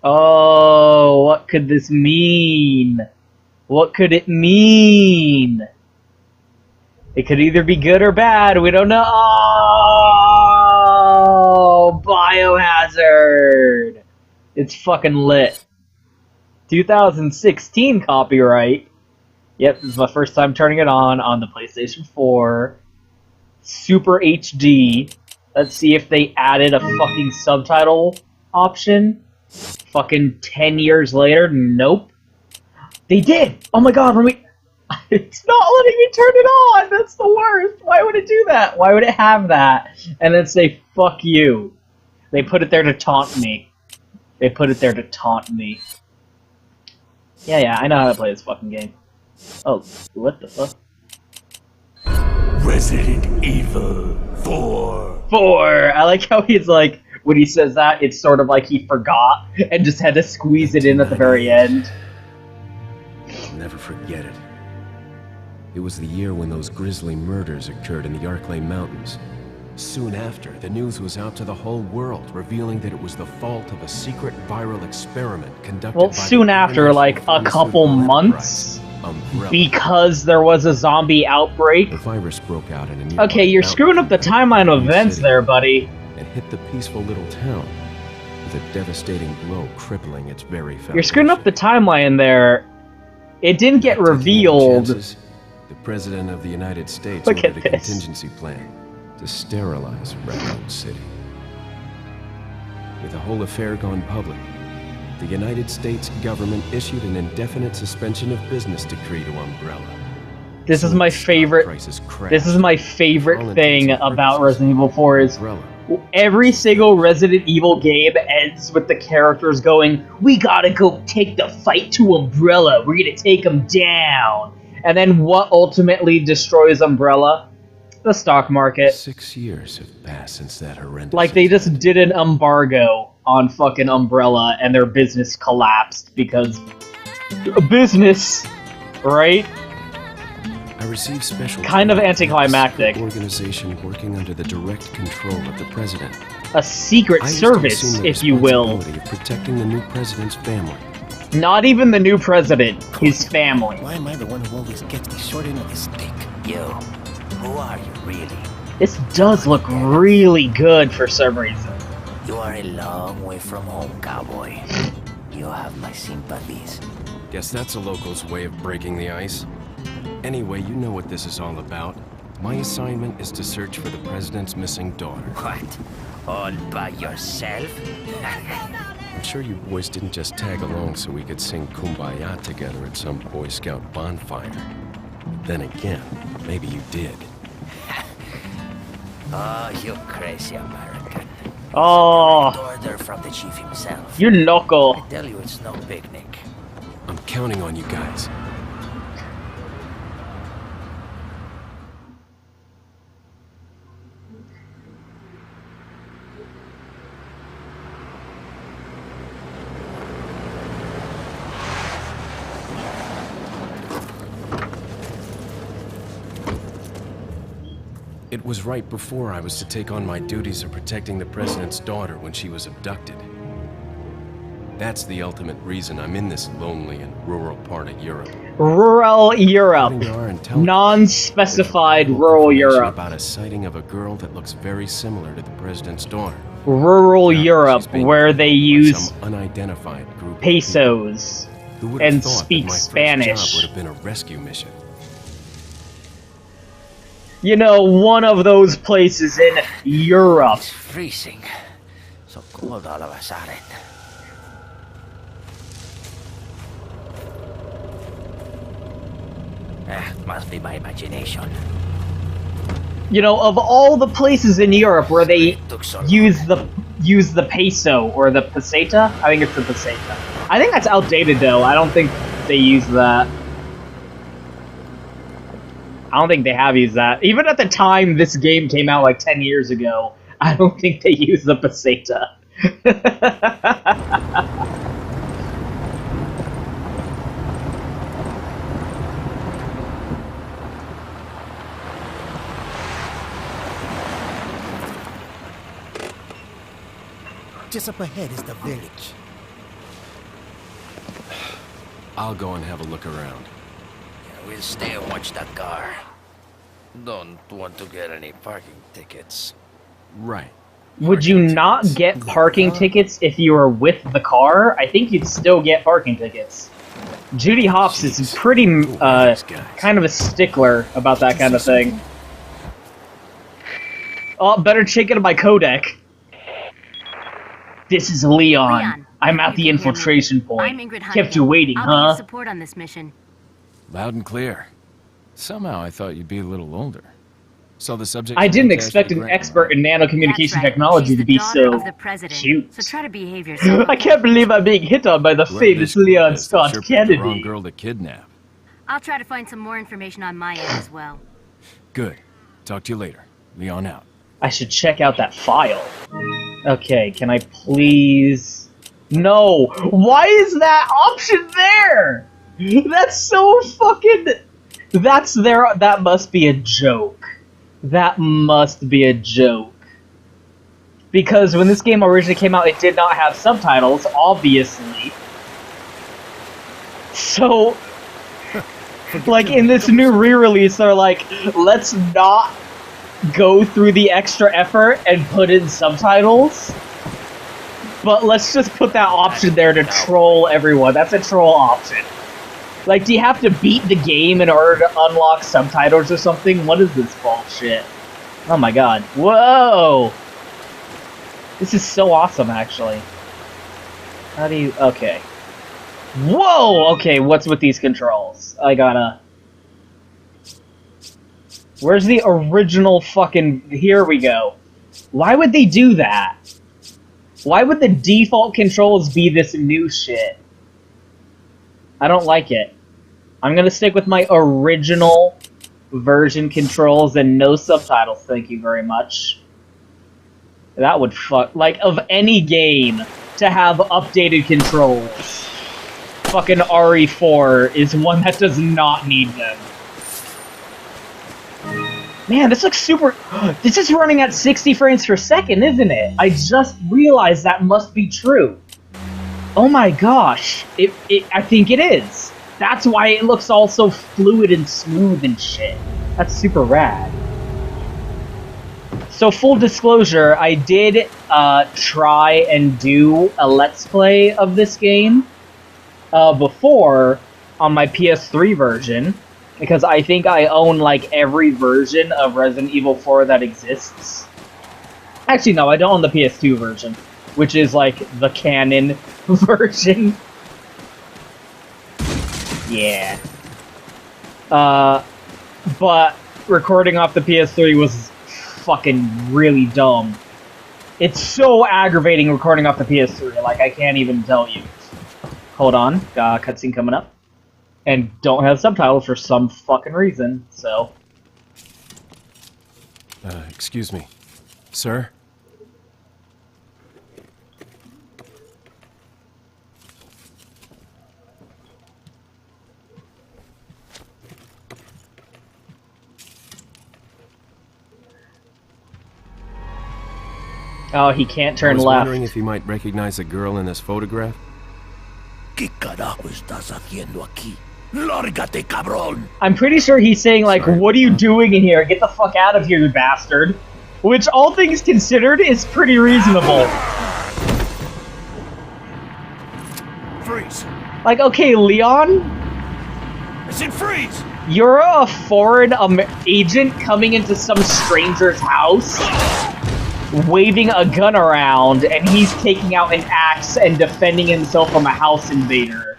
Oh, what could this mean? What could it mean? It could either be good or bad. We don't know. Oh, Biohazard. It's fucking lit. 2016 copyright. Yep, this is my first time turning it on the PlayStation 4. Super HD. Let's see if they added a fucking subtitle option. Fucking 10 years later. Nope. They did! Oh my god, let me... It's not letting me turn it on! That's the worst! Why would it do that? Why would it have that? And then say, fuck you. They put it there to taunt me. They put it there to taunt me. Yeah, I know how to play this fucking game. Oh, what the fuck? Resident Evil 4. 4! I like how he's like, when he says that, it's sort of like he forgot and just had to squeeze it in at the very end. I'll never forget it. It was the year when those grisly murders occurred in the Arklay Mountains. Soon after, the news was out to the whole world, revealing that it was the fault of a secret viral experiment conducted by soon after, like a couple months, because there was a zombie outbreak. The virus broke out in a nearby Okay, you're screwing up the timeline of events there, buddy. And hit the peaceful little town with a devastating blow crippling its very foundation. You're screwing up the timeline there. It didn't get revealed. The President of the United States Look ordered at a this. contingency plan to sterilize Raccoon City. With the whole affair gone public, the United States government issued an indefinite suspension of business decree to Umbrella. This is my favorite. This is my favorite thing about Resident Evil 4 is every single Resident Evil game ends with the characters going, "We gotta go take the fight to Umbrella. We're gonna take them down." And then what ultimately destroys Umbrella? The stock market. 6 years have passed since that horrendous. Like, they just did an embargo on fucking Umbrella and their business collapsed because... business! Right? I received special kind of anticlimactic. Organization working under the direct control of the president. A secret service, if you will. Of protecting the new president's family. Not even the new president, his family. Why am I the one who always gets the short end of the stick? Yo, who are you really? This does look really good for some reason. You are a long way from home, cowboy. You have my sympathies. Guess that's a local's way of breaking the ice. Anyway, you know what this is all about. My assignment is to search for the president's missing daughter. What? All by yourself? I'm sure you boys didn't just tag along so we could sing Kumbaya together at some Boy Scout bonfire. Then again, maybe you did. Oh, you crazy American. Oh. Order from the chief himself. You knuckle. I tell you, it's no picnic. I'm counting on you guys. It was right before I was to take on my duties of protecting the president's daughter when she was abducted. That's the ultimate reason I'm in this lonely and rural part of Europe. Rural Europe. Non-specified rural Europe. About a sighting of a girl that looks very similar to the president's daughter. Rural Europe, where they use some unidentified group pesos and speak Spanish. Job would have been a rescue mission. You know, one of those places in Europe. It's freezing. So cold all of a sudden. Must be my imagination. You know, of all the places in Europe where they use the peso or the peseta, I think it's the peseta. I think that's outdated though. I don't think they use that. I don't think they have used that. Even at the time this game came out like 10 years ago, I don't think they used the peseta. Just up ahead is the village. I'll go and have a look around. Yeah, we'll stay and watch that car. Don't want to get any parking tickets. Right. Would you not get parking tickets if you were with the car? I think you'd still get parking tickets. Judy Hopps is pretty, kind of a stickler about that kind of thing. Oh, better check into my codec. This is Leon. I'm at the infiltration point. Kept you waiting, huh? I'll be your support on this mission. Loud and clear. Somehow I thought you'd be a little older. So the subject. I didn't expect an expert in nanocommunication technology to be so cute. So try to behave yourself. I can't believe I'm being hit on by the famous Leon Scott Kennedy. The wrong girl to kidnap. I'll try to find some more information on my end as well. Good. Talk to you later. Leon out. I should check out that file. Okay, can I please... No! Why is that option there? That's so fucking... That's there... That must be a joke. That must be a joke. Because when this game originally came out, it did not have subtitles, obviously. So... like, in this new re-release, they're like, let's not go through the extra effort and put in subtitles, but let's just put that option there to troll everyone. That's a troll option. Like, do you have to beat the game in order to unlock subtitles or something? What is this bullshit? Oh my god. Whoa! This is so awesome, actually. How do you... Okay. Whoa! Okay, what's with these controls? I gotta... Where's the original fucking... Here we go. Why would they do that? Why would the default controls be this new shit? I don't like it. I'm gonna stick with my original version controls and no subtitles, thank you very much. That would fuck... Like, of any game to have updated controls, fucking RE4 is one that does not need them. Man, this looks super... This is running at 60 frames per second, isn't it? I just realized that must be true. Oh my gosh. I think it is. That's why it looks all so fluid and smooth and shit. That's super rad. So, full disclosure, I did try and do a Let's Play of this game before on my PS3 version. Because I think I own, like, every version of Resident Evil 4 that exists. Actually, no, I don't own the PS2 version, which is, like, the canon version. Yeah. But recording off the PS3 was fucking really dumb. It's so aggravating recording off the PS3, like, I can't even tell you. Hold on, cutscene coming up. And don't have subtitles for some fucking reason, so... Excuse me. Sir? Oh, he can't turn I was left. wondering if you might recognize a girl in this photograph. ¿Qué carajo estás haciendo aquí? Lárgate, cabrón! I'm pretty sure he's saying, like, Sorry. what are you doing in here? Get the fuck out of here, you bastard. Which, all things considered, is pretty reasonable. Freeze! Like, okay, Leon, I said freeze! you're a foreign agent coming into some stranger's house, waving a gun around, and he's taking out an axe and defending himself from a house invader.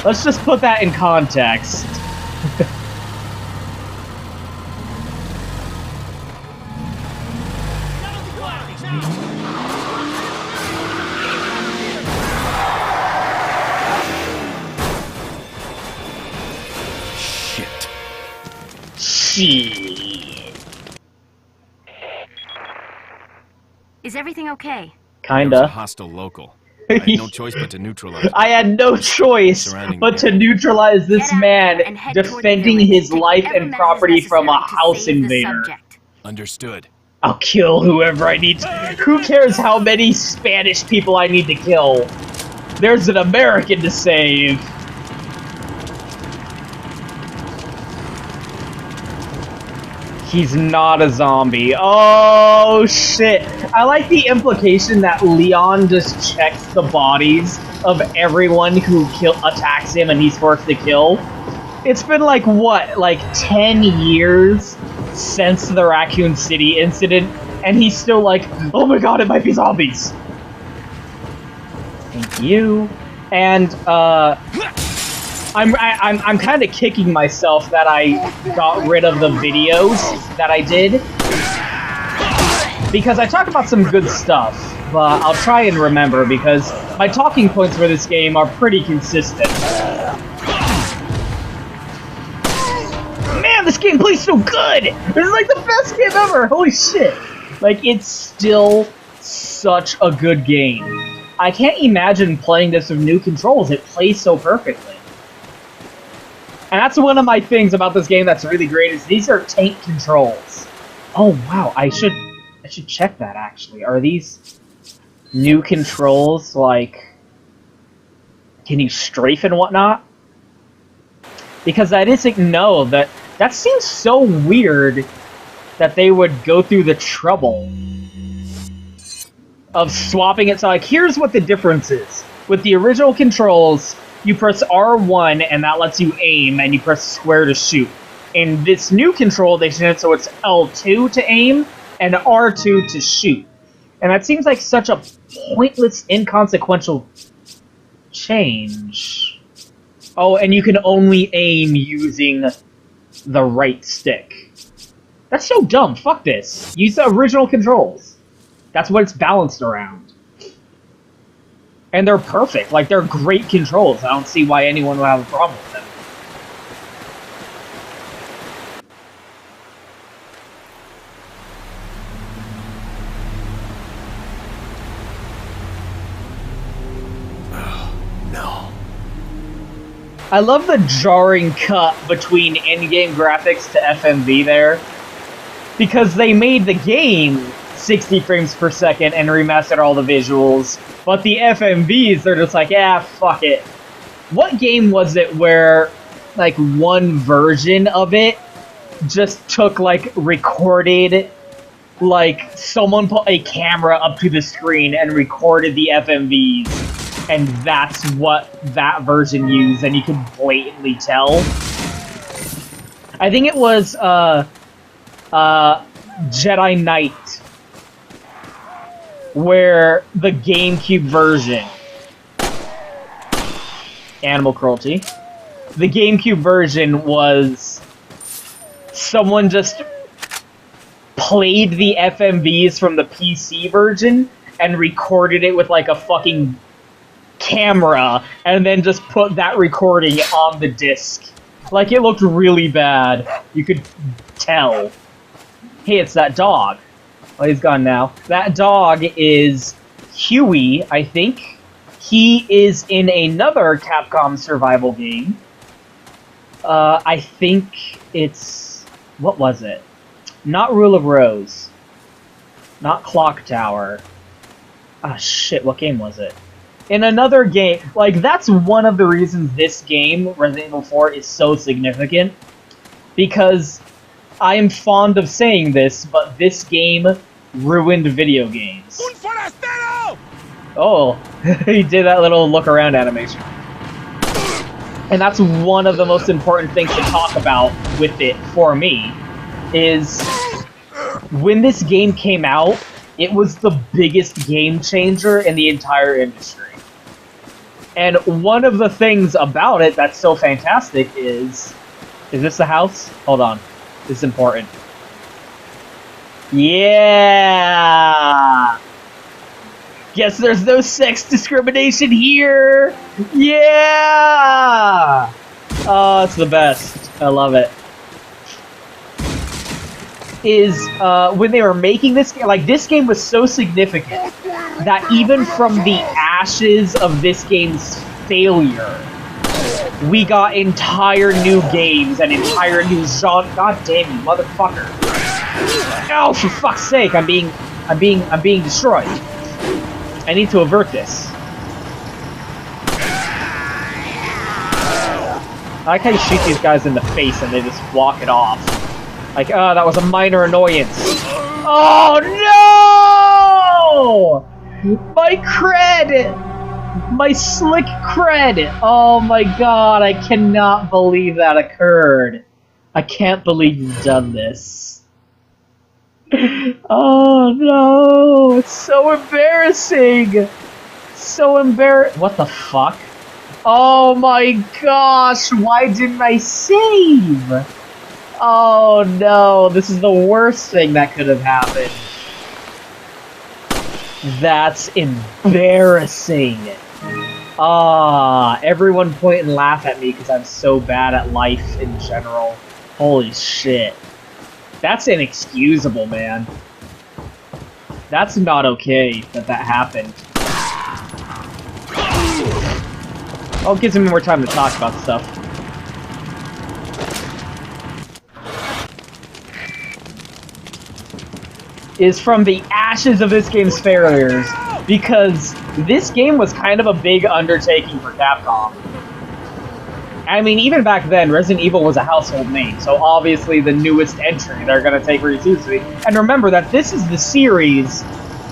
Let's just put that in context. Shit. Is everything okay? There was a Kinda. hostile local. I had no choice but to neutralize. I had no choice but to neutralize this Get out man there and head toward the defending village. his Take life whatever and measures property from a necessary to house save the invader. subject. Understood. I'll kill whoever I need to. Who cares how many Spanish people I need to kill? There's an American to save. He's not a zombie. Oh, shit. I like the implication that Leon just checks the bodies of everyone who attacks him and he's forced to kill. It's been like, what, like 10 years since the Raccoon City incident, and he's still like, oh my god, it might be zombies. Thank you. And, I'm kind of kicking myself that I got rid of the videos that I did, because I talked about some good stuff, but I'll try and remember, because my talking points for this game are pretty consistent. Man, this game plays so good! This is like the best game ever! Holy shit! Like, it's still such a good game. I can't imagine playing this with new controls. It plays so perfectly. And that's one of my things about this game that's really great, is these are tank controls. Oh wow, I should check that actually. Are these new controls, like, can you strafe and whatnot? Because that isn't, no, that seems so weird that they would go through the trouble of swapping it. So like, here's what the difference is. With the original controls, you press R1 and that lets you aim, and you press square to shoot. In this new control, they changed it so it's L2 to aim and R2 to shoot. And that seems like such a pointless, inconsequential change. Oh, and you can only aim using the right stick. That's so dumb. Fuck this. Use the original controls. That's what it's balanced around. And they're perfect. Like, they're great controls. I don't see why anyone would have a problem with them. Oh, no. I love the jarring cut between in-game graphics to FMV there. Because they made the game 60 frames per second and remastered all the visuals. But the FMVs, they're just like, yeah, fuck it. What game was it where, like, one version of it just took, like, recorded, like, someone put a camera up to the screen and recorded the FMVs, and that's what that version used, and you could blatantly tell? I think it was, Jedi Knight, where the GameCube version, animal cruelty, the GameCube version was someone just played the FMVs from the PC version and recorded it with like a fucking camera and then just put that recording on the disc. Like, it looked really bad. You could tell. Hey, it's that dog. Oh, he's gone now. That dog is Huey, I think. He is in another Capcom survival game. I think it's... what was it? Not Rule of Rose. Not Clock Tower. Ah, shit, what game was it? In another game... like, that's one of the reasons this game, Resident Evil 4, is so significant. Because I am fond of saying this, but this game ruined video games. Un forastero! Oh, he did that little look around animation. And that's one of the most important things to talk about with it, for me, is when this game came out, it was the biggest game changer in the entire industry. And one of the things about it that's so fantastic is this the house? Hold on. This is important. Yeah! Guess there's no sex discrimination here! Yeah! Oh, it's the best. I love it. Is, when they were making this game, like, this game was so significant that even from the ashes of this game's failure, we got entire new games and entire new genre. God damn you, motherfucker! Oh, for fuck's sake! I'm being destroyed. I need to avert this. I like how you shoot these guys in the face and they just walk it off. Like, that was a minor annoyance. Oh no! My cred! My slick cred! Oh my god, I cannot believe that occurred. I can't believe you've done this. Oh no! It's so embarrassing! So what the fuck? Oh my gosh, why didn't I save? Oh no, this is the worst thing that could have happened. That's embarrassing. Everyone point and laugh at me because I'm so bad at life in general. Holy shit. That's inexcusable, man. That's not okay that that happened. Oh, it gives me more time to talk about stuff. Is from the ashes of this game's failures, because this game was kind of a big undertaking for Capcom. I mean, even back then, Resident Evil was a household name, so obviously the newest entry they're gonna take very seriously. And remember that this is the series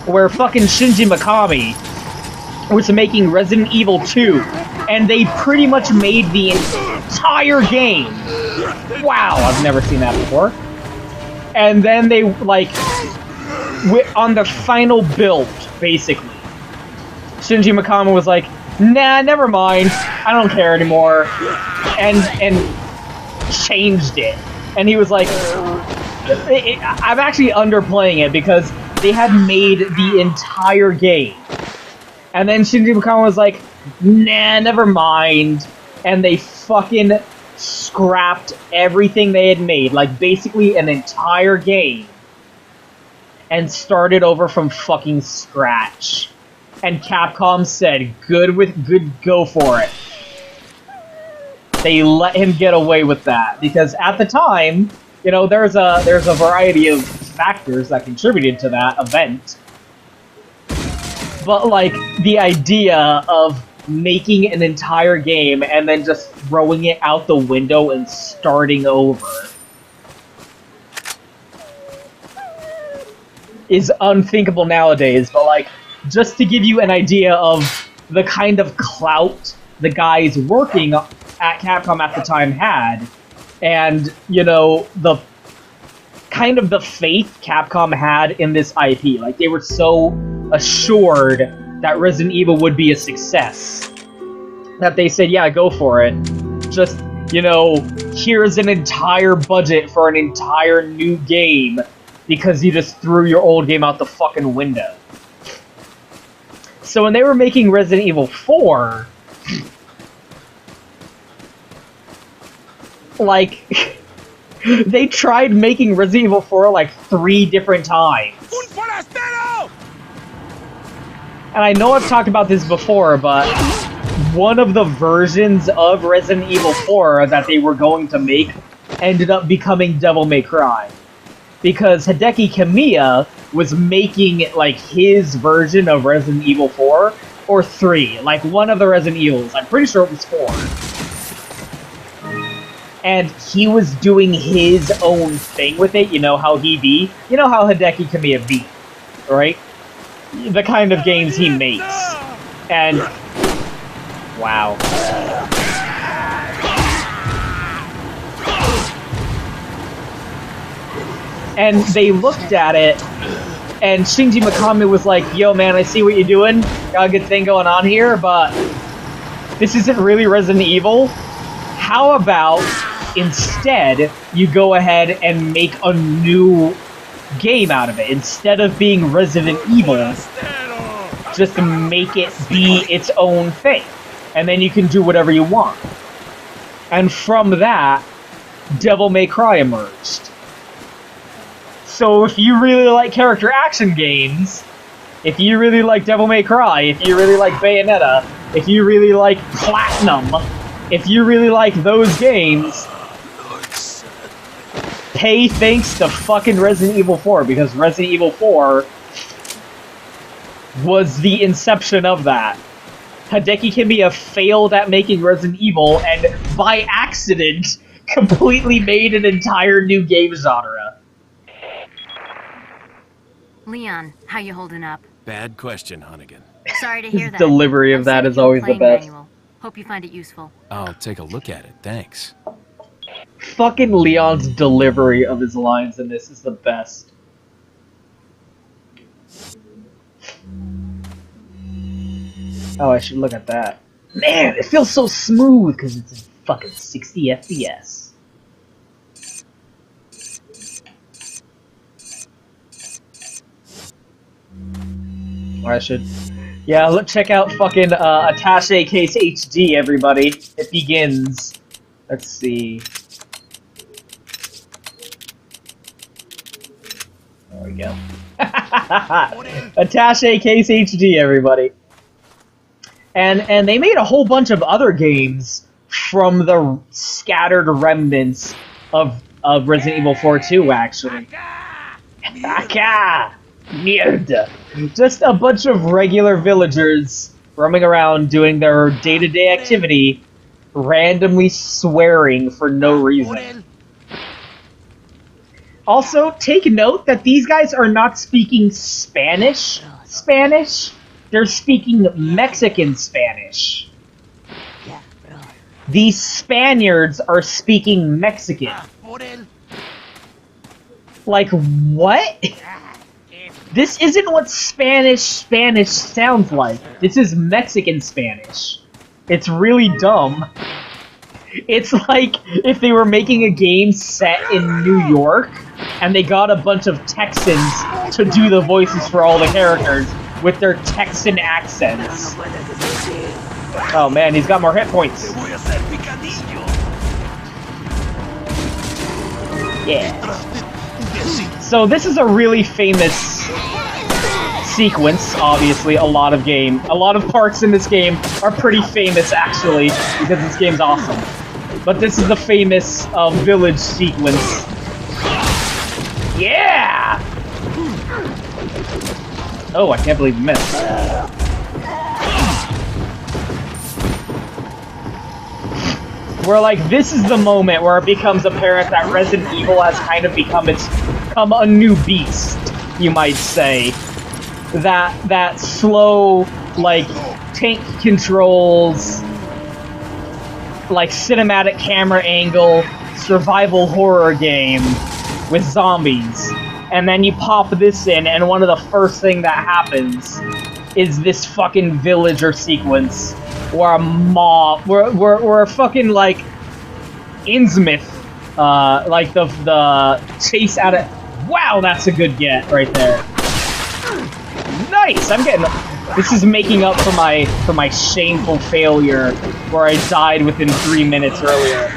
where fucking Shinji Mikami was making Resident Evil 2, and they pretty much made the entire game. Wow, I've never seen that before. And then they, like, on the final build, basically, Shinji Mikami was like, nah, never mind, I don't care anymore, and changed it. And he was like, I'm actually underplaying it because they had made the entire game. And then Shinji Mikami was like, nah, never mind, and they fucking scrapped everything they had made, like basically an entire game, and started over from fucking scratch. And Capcom said, good, go for it. They let him get away with that, because at the time, you know, there's a variety of factors that contributed to that event. But, like, the idea of making an entire game and then just throwing it out the window and starting over is unthinkable nowadays, but, like, just to give you an idea of the kind of clout the guys working at Capcom at the time had, and, you know, the kind of the faith Capcom had in this IP. Like, they were so assured that Resident Evil would be a success that they said, yeah, go for it. Just, you know, here's an entire budget for an entire new game because you just threw your old game out the fucking window. So when they were making Resident Evil 4, like, they tried making Resident Evil 4 like 3 different times. And I know I've talked about this before, but one of the versions of Resident Evil 4 that they were going to make ended up becoming Devil May Cry. Because Hideki Kamiya was making, like, his version of Resident Evil 4, or 3, like, one of the Resident Evils. I'm pretty sure it was 4. And he was doing his own thing with it, you know how he be? You know how Hideki Kamiya be, right? The kind of games he makes. And... wow. And they looked at it, and Shinji Mikami was like, yo man, I see what you're doing, got a good thing going on here, but this isn't really Resident Evil. How about instead you go ahead and make a new game out of it? Instead of being Resident Evil, just make it be its own thing. And then you can do whatever you want. And from that, Devil May Cry emerged. So if you really like character action games, if you really like Devil May Cry, if you really like Bayonetta, if you really like Platinum, if you really like those games, pay thanks to fucking Resident Evil 4, because Resident Evil 4 was the inception of that. Hideki Kamiya failed at making Resident Evil, and by accident completely made an entire new game genre. Leon, how you holding up? Bad question, Hunnigan. Sorry to hear His that. delivery of I'm that sending is you a always the playing best. manual. Hope you find it useful. I'll take a look at it, thanks. Fucking Leon's delivery of his lines in this is the best. Oh, I should look at that. Man, it feels so smooth because it's in fucking 60 FPS. Or I should... Yeah, let's check out fucking Attaché Case HD, everybody. It begins. Let's see. There we go. Attaché Case HD, everybody. And they made a whole bunch of other games from the scattered remnants of Resident Evil 4 2, actually. Aka! Mierda! Just a bunch of regular villagers roaming around doing their day-to-day activity, randomly swearing for no reason. Also, take note that these guys are not speaking Spanish. They're speaking Mexican Spanish. These Spaniards are speaking Mexican. Like, what? This isn't what Spanish sounds like. This is Mexican Spanish. It's really dumb. It's like if they were making a game set in New York, and they got a bunch of Texans to do the voices for all the characters with their Texan accents. Oh man, he's got more hit points. Yeah. So this is a really famous sequence, obviously. A lot of parts in this game are pretty famous, actually, because this game's awesome. But this is the famous village sequence. Yeah! Oh, I can't believe I missed. Where, like, this is the moment where it becomes apparent that Resident Evil has kind of become a new beast, you might say. That slow, like, tank controls, like, cinematic camera angle, survival horror game with zombies. And then you pop this in, and one of the first thing that happens is this fucking villager sequence where a mob, where fucking, like, Innsmouth, like the chase out of... Wow, that's a good get right there. Nice! I'm getting... This is making up for my shameful failure where I died within 3 minutes earlier.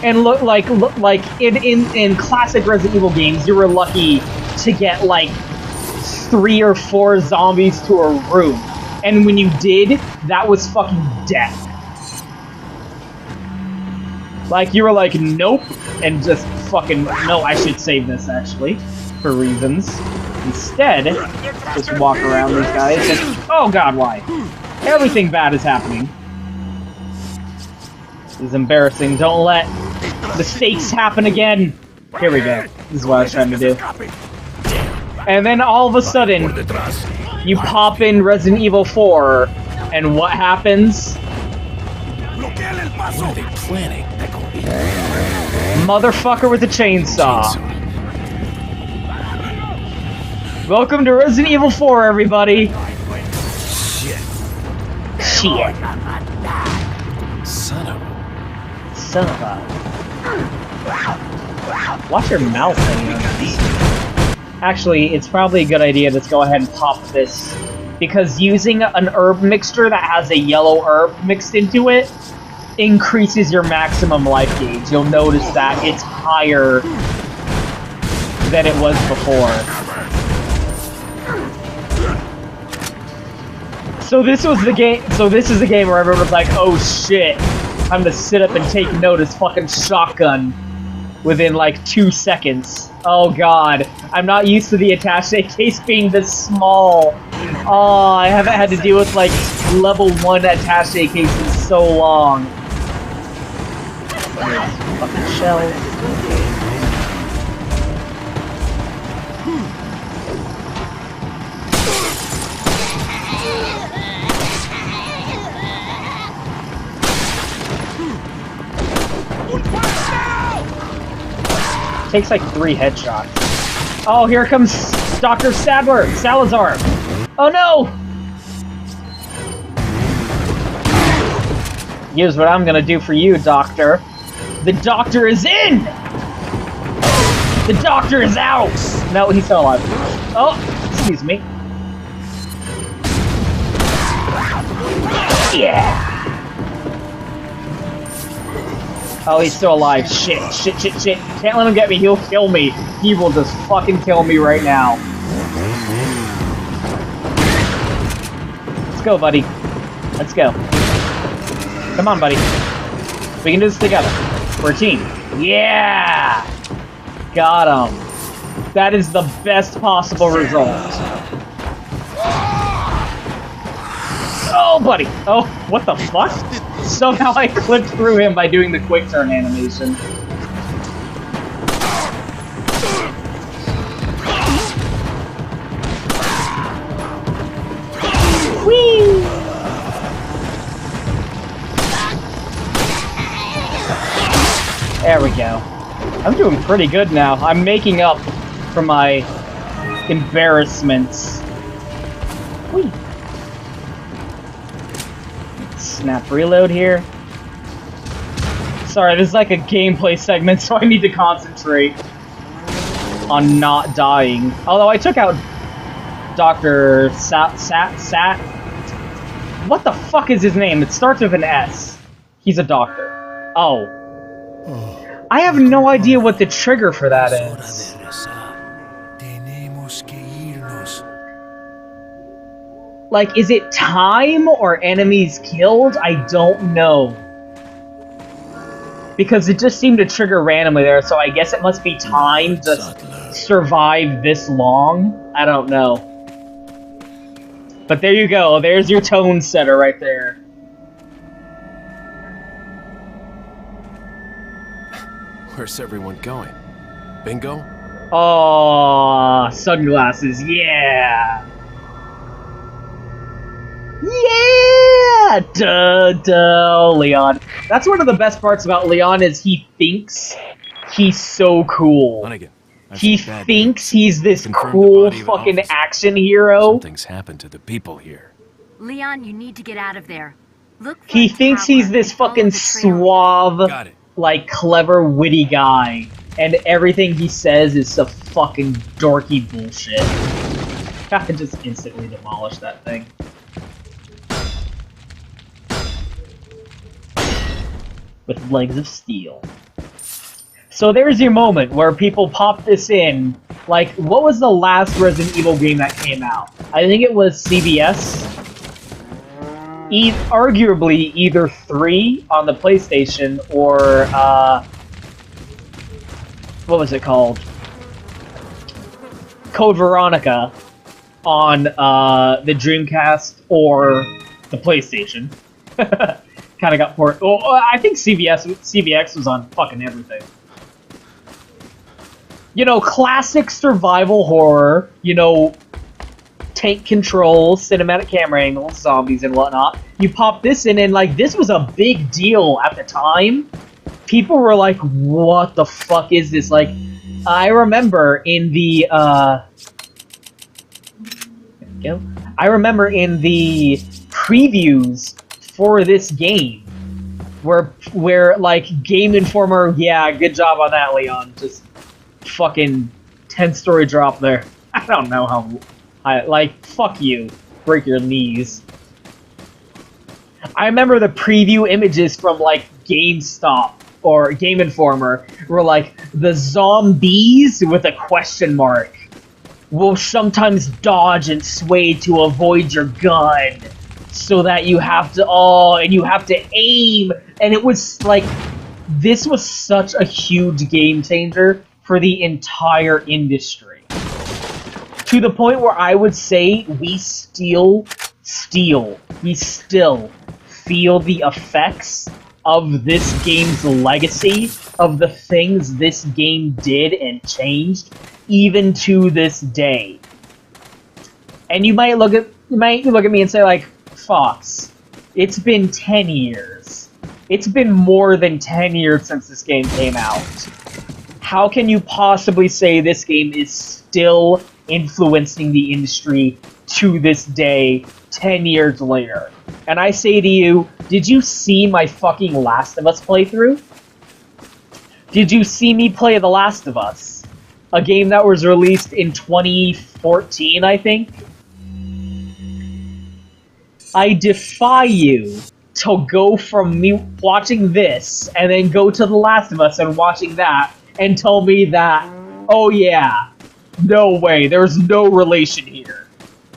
And look like in classic Resident Evil games, you were lucky to get like 3 or 4 zombies to a room. And when you did, that was fucking death. Like, you were like, nope, and just fucking, no, I should save this, actually, for reasons. Instead, just walk around these guys and, oh god, why? Everything bad is happening. This is embarrassing. Don't let mistakes happen again. Here we go. This is what I was trying to do. And then all of a sudden, you pop in Resident Evil 4, and what happens? What are they planning? Motherfucker with a chainsaw. Welcome to Resident Evil 4, everybody. Shit. Shit. Son of a... Watch your mouth, man. Actually, it's probably a good idea to go ahead and pop this, because using an herb mixture that has a yellow herb mixed into it increases your maximum life gauge. You'll notice that it's higher than it was before. So this was the game. So this is the game where everyone was like, "Oh shit, time to sit up and take notice." Fucking shotgun within like 2 seconds. Oh god, I'm not used to the attaché case being this small. Oh, I haven't had to deal with like level 1 attaché cases so long. Fucking shells. Takes like 3 headshots. Oh, here comes Dr. Salazar. Oh no! Here's what I'm gonna do for you, Doctor. The Doctor is in! The Doctor is out! No, he's still alive. Oh, excuse me. Yeah! Oh, he's still alive. Shit. Can't let him get me. He'll kill me. He will just fucking kill me right now. Let's go, buddy. Let's go. Come on, buddy. We can do this together. We're a team. Yeah! Got him. That is the best possible result. Oh, buddy. Oh, what the fuck? Somehow I clipped through him by doing the quick turn animation. Whee! There we go. I'm doing pretty good now. I'm making up for my embarrassments. Whee! Snap reload here. Sorry, this is like a gameplay segment, so I need to concentrate on not dying. Although I took out Dr. Sat. What the fuck is his name? It starts with an S. He's a doctor. Oh. I have no idea what the trigger for that is. Like, is it time or enemies killed? I don't know. Because it just seemed to trigger randomly there, so I guess it must be time to survive this long? I don't know. But there you go, there's your tone setter right there. Where's everyone going? Bingo? Oh, sunglasses, yeah! Yeah! Duh, Leon. That's one of the best parts about Leon is he thinks he's so cool. He thinks he's this cool fucking action hero. Something's happened to the people here. Leon, you need to get out of there. Look. He thinks he's this fucking suave, like clever, witty guy, and everything he says is some fucking dorky bullshit. I can just instantly demolish that thing. With legs of steel. So there's your moment where people pop this in. Like, what was the last Resident Evil game that came out? I think it was CVS. Arguably either 3 on the PlayStation or, what was it called? Code Veronica on the Dreamcast or the PlayStation. Kind of got ported. Oh, I think CVX was on fucking everything. You know, classic survival horror. You know, tank controls, cinematic camera angles, zombies and whatnot. You pop this in, and like this was a big deal at the time. People were like, "What the fuck is this?" Like, I remember in the previews for this game, where like Game Informer, yeah, good job on that, Leon. Just fucking 10-story drop there. I don't know how high, like, fuck you. Break your knees. I remember the preview images from like GameStop or Game Informer were like, the zombies with a question mark will sometimes dodge and sway to avoid your gun. So that you have to, and you have to aim, and it was like, this was such a huge game changer for the entire industry. To the point where I would say we still feel the effects of this game's legacy, of the things this game did and changed, even to this day. And you might look at me and say, like, Fox, it's been 10 years. It's been more than 10 years since this game came out. How can you possibly say this game is still influencing the industry to this day, 10 years later? And I say to you, did you see my fucking Last of Us playthrough? Did you see me play The Last of Us? A game that was released in 2014, I think? I defy you to go from me watching this and then go to The Last of Us and watching that and tell me that, oh yeah, no way, there's no relation here.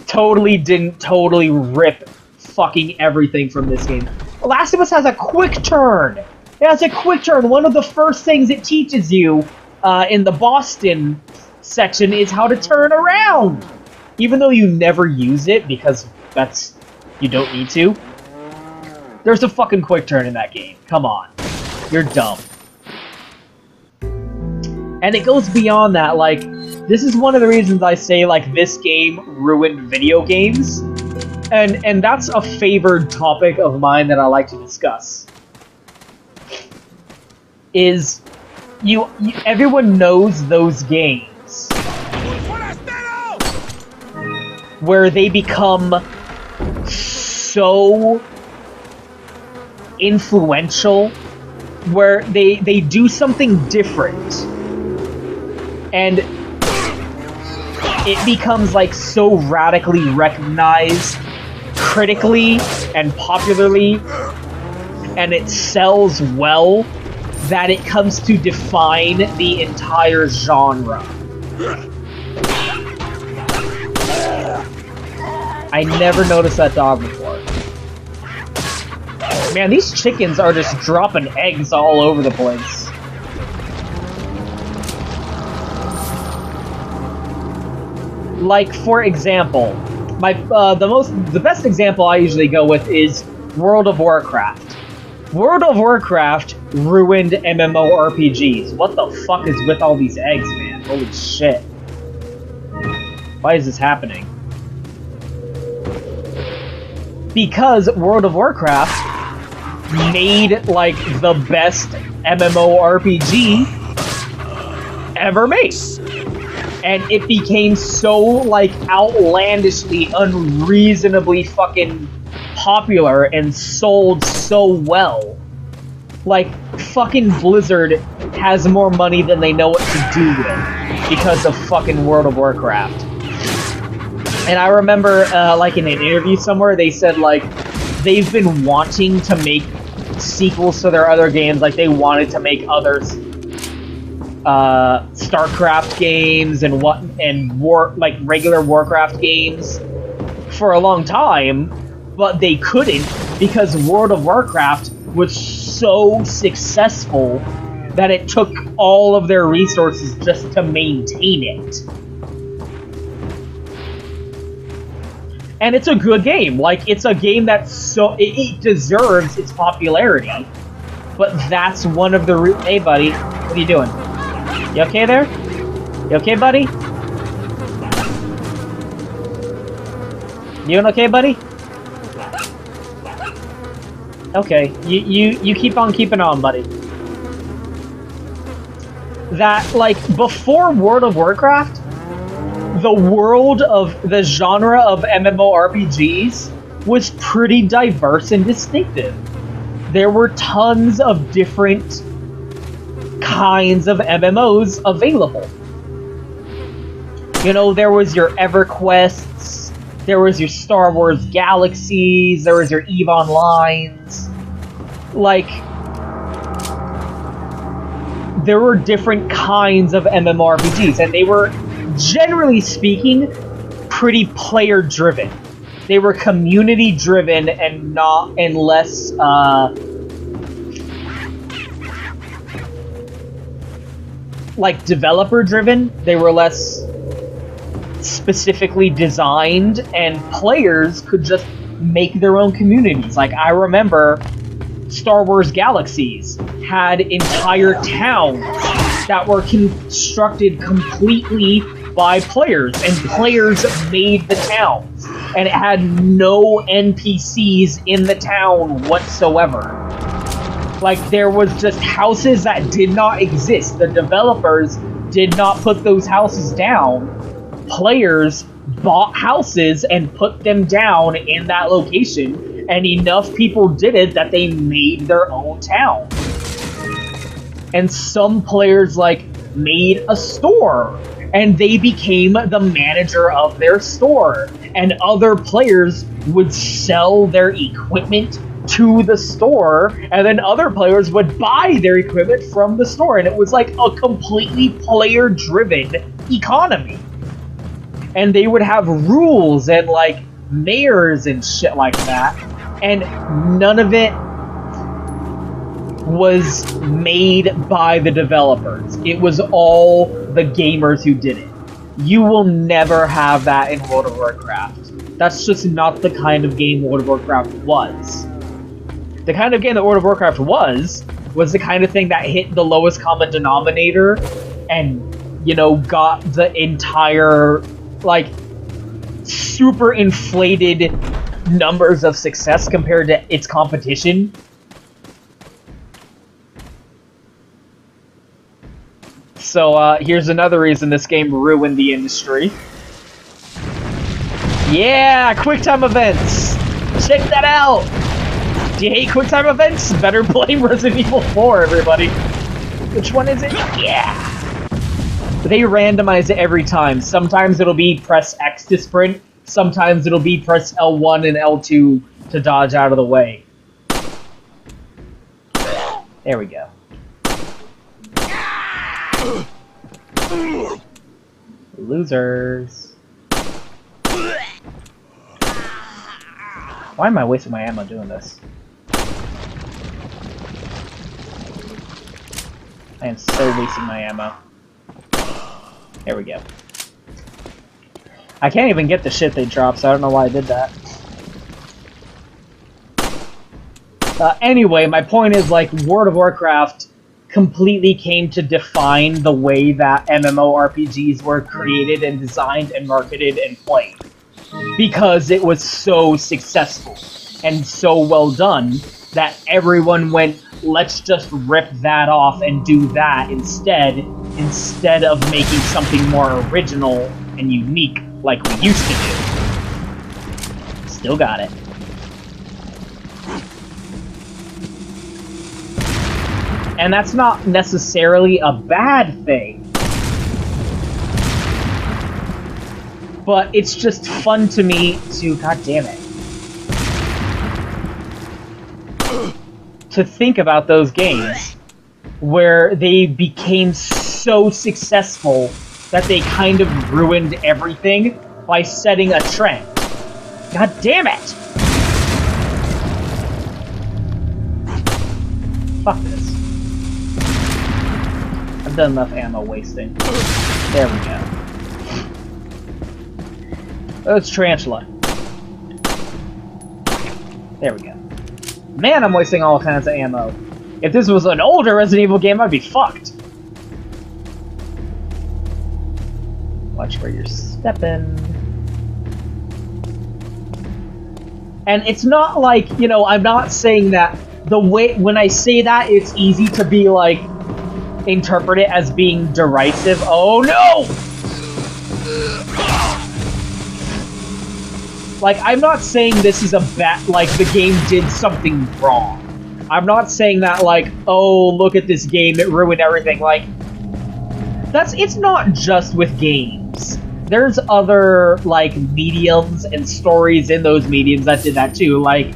Totally didn't totally rip fucking everything from this game. The Last of Us has a quick turn. It has a quick turn. One of the first things it teaches you in the Boston section is how to turn around. Even though you never use it because you don't need to. There's a fucking quick turn in that game. Come on. You're dumb. And it goes beyond that, like, this is one of the reasons I say, like, this game ruined video games. And that's a favored topic of mine that I like to discuss. Is, everyone knows those games where they become so influential, where they do something different and it becomes like so radically recognized critically and popularly, and it sells well that it comes to define the entire genre. I never noticed that dog before. Man, these chickens are just dropping eggs all over the place. Like, for example, the best example I usually go with is World of Warcraft. World of Warcraft ruined MMORPGs. What the fuck is with all these eggs, man? Holy shit. Why is this happening? Because World of Warcraft made, like, the best MMORPG ever made. And it became so, like, outlandishly, unreasonably fucking popular and sold so well. Like, fucking Blizzard has more money than they know what to do with because of fucking World of Warcraft. And I remember, like, in an interview somewhere, they said, like, they've been wanting to make sequels to their other games, like, they wanted to make others, StarCraft games and regular Warcraft games for a long time, but they couldn't because World of Warcraft was so successful that it took all of their resources just to maintain it. And it's a good game. Like, it's a game that's it deserves its popularity. But that's one of the hey, buddy. What are you doing? You okay there? You okay, buddy? You doing okay, buddy? Okay. You keep on keeping on, buddy. That, like, before World of Warcraft, the genre of MMORPGs was pretty diverse and distinctive. There were tons of different kinds of MMOs available. You know, there was your EverQuests, there was your Star Wars Galaxies, there was your EVE Onlines. Like, there were different kinds of MMORPGs, and they were, generally speaking, pretty player-driven. They were community-driven and less, like, developer-driven. They were less specifically designed, and players could just make their own communities. Like, I remember Star Wars Galaxies had entire towns that were constructed completely by players, and players made the towns, and it had no NPCs in the town whatsoever. Like, there was just houses that did not exist. The developers did not put those houses down. Players bought houses and put them down in that location, and enough people did it that they made their own town. And some players, like, made a store, and they became the manager of their store, and other players would sell their equipment to the store, and then other players would buy their equipment from the store, and it was like a completely player-driven economy. And they would have rules and, like, mayors and shit like that, and none of it was made by the developers. It was all the gamers who did it. You will never have that in World of Warcraft. That's just not the kind of game World of Warcraft was. The kind of game that World of Warcraft was the kind of thing that hit the lowest common denominator and, you know, got the entire, like, super inflated numbers of success compared to its competition. So, here's another reason this game ruined the industry. Yeah! QuickTime events! Check that out! Do you hate QuickTime events? Better play Resident Evil 4, everybody. Which one is it? Yeah! They randomize it every time. Sometimes it'll be press X to sprint. Sometimes it'll be press L1 and L2 to dodge out of the way. There we go. Losers. Why am I wasting my ammo doing this? I am so wasting my ammo. There we go. I can't even get the shit they drop, so I don't know why I did that. Anyway, my point is, like, World of Warcraft completely came to define the way that MMORPGs were created and designed and marketed and played. Because it was so successful and so well done that everyone went, let's just rip that off and do that instead of making something more original and unique like we used to do. Still got it. And that's not necessarily a bad thing. But it's just fun to me to, god damn it, to think about those games where they became so successful that they kind of ruined everything by setting a trend. God damn it! Fuck this. I've done enough ammo wasting. There we go. Let's Tarantula. There we go. Man, I'm wasting all kinds of ammo. If this was an older Resident Evil game, I'd be fucked. Watch where you're stepping. And it's not like, you know, I'm not saying that the way, when I say that, it's easy to be like, interpret it as being derisive. Oh no! Like, I'm not saying this is a bad, like, the game did something wrong. I'm not saying that, like, oh, look at this game, it ruined everything. Like, it's not just with games. There's other, like, mediums and stories in those mediums that did that too. Like,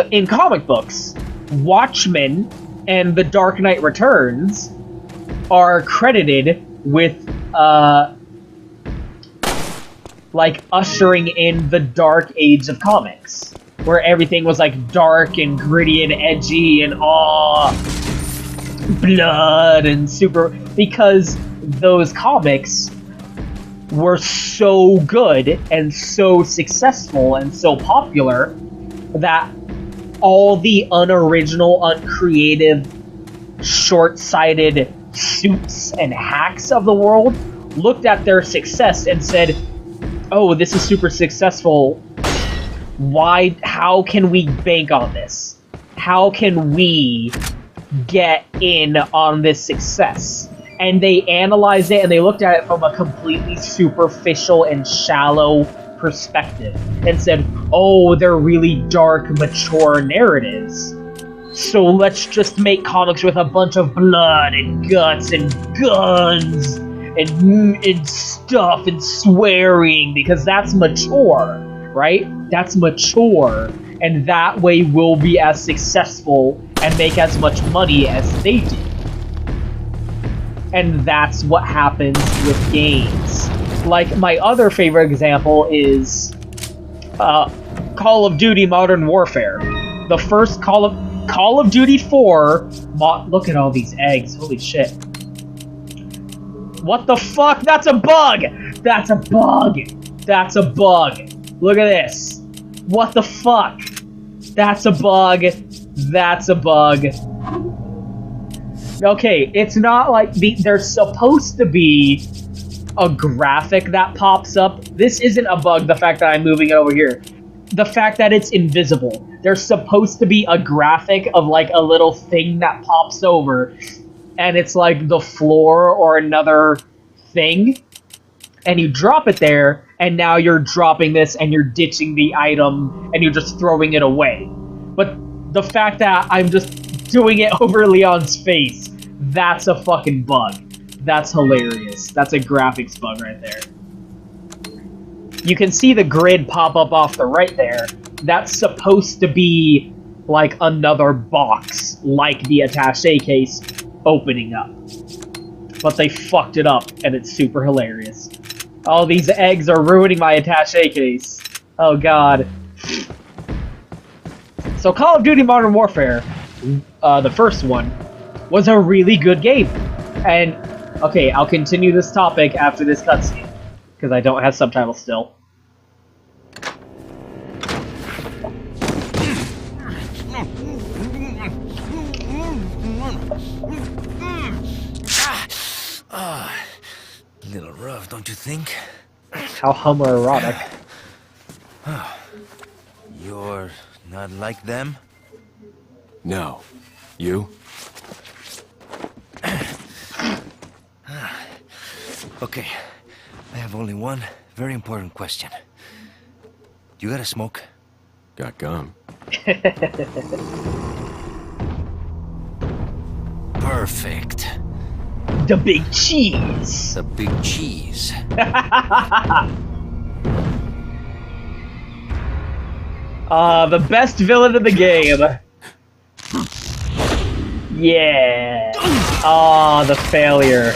in comic books, Watchmen and The Dark Knight Returns are credited with, like, ushering in the dark age of comics, where everything was, like, dark and gritty and edgy and, blood and super... Because those comics were so good and so successful and so popular that all the unoriginal, uncreative, short-sighted suits and hacks of the world looked at their success and said, oh, this is super successful. How can we bank on this? How can we get in on this success? And they analyzed it and they looked at it from a completely superficial and shallow perspective and said, oh, they're really dark, mature narratives. So let's just make comics with a bunch of blood and guts and guns and stuff and swearing, because that's mature, right? That's mature, and that way we'll be as successful and make as much money as they do. And that's what happens with games. Like, my other favorite example is Call of Duty Modern Warfare. The first Call of Duty 4... Look at all these eggs, holy shit. What the fuck? That's a bug! That's a bug! That's a bug! Look at this. What the fuck? That's a bug. That's a bug. Okay, it's not like there's supposed to be a graphic that pops up. This isn't a bug, the fact that I'm moving it over here. The fact that it's invisible. There's supposed to be a graphic of like a little thing that pops over, and it's like the floor or another thing, and you drop it there, and now you're dropping this and you're ditching the item and you're just throwing it away. But the fact that I'm just doing it over Leon's face, that's a fucking bug. That's hilarious. That's a graphics bug right there. You can see the grid pop up off the right there. That's supposed to be like another box, like the attaché case opening up. But they fucked it up, and it's super hilarious. Oh, these eggs are ruining my attaché case. Oh god. So Call of Duty Modern Warfare, the first one, was a really good game. And, okay, I'll continue this topic after this cutscene, because I don't have subtitles still. Little rough, don't you think? How homoerotic. You're not like them? No. You? Okay, I have only one very important question. You got a smoke? Got gum. Perfect. The big cheese! The big cheese. The best villain in the game. Yeah. Ah, the failure.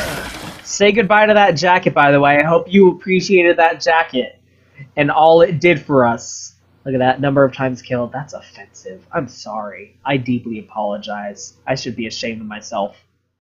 Say goodbye to that jacket, by the way. I hope you appreciated that jacket and all it did for us. Look at that, number of times killed. That's offensive. I'm sorry. I deeply apologize. I should be ashamed of myself.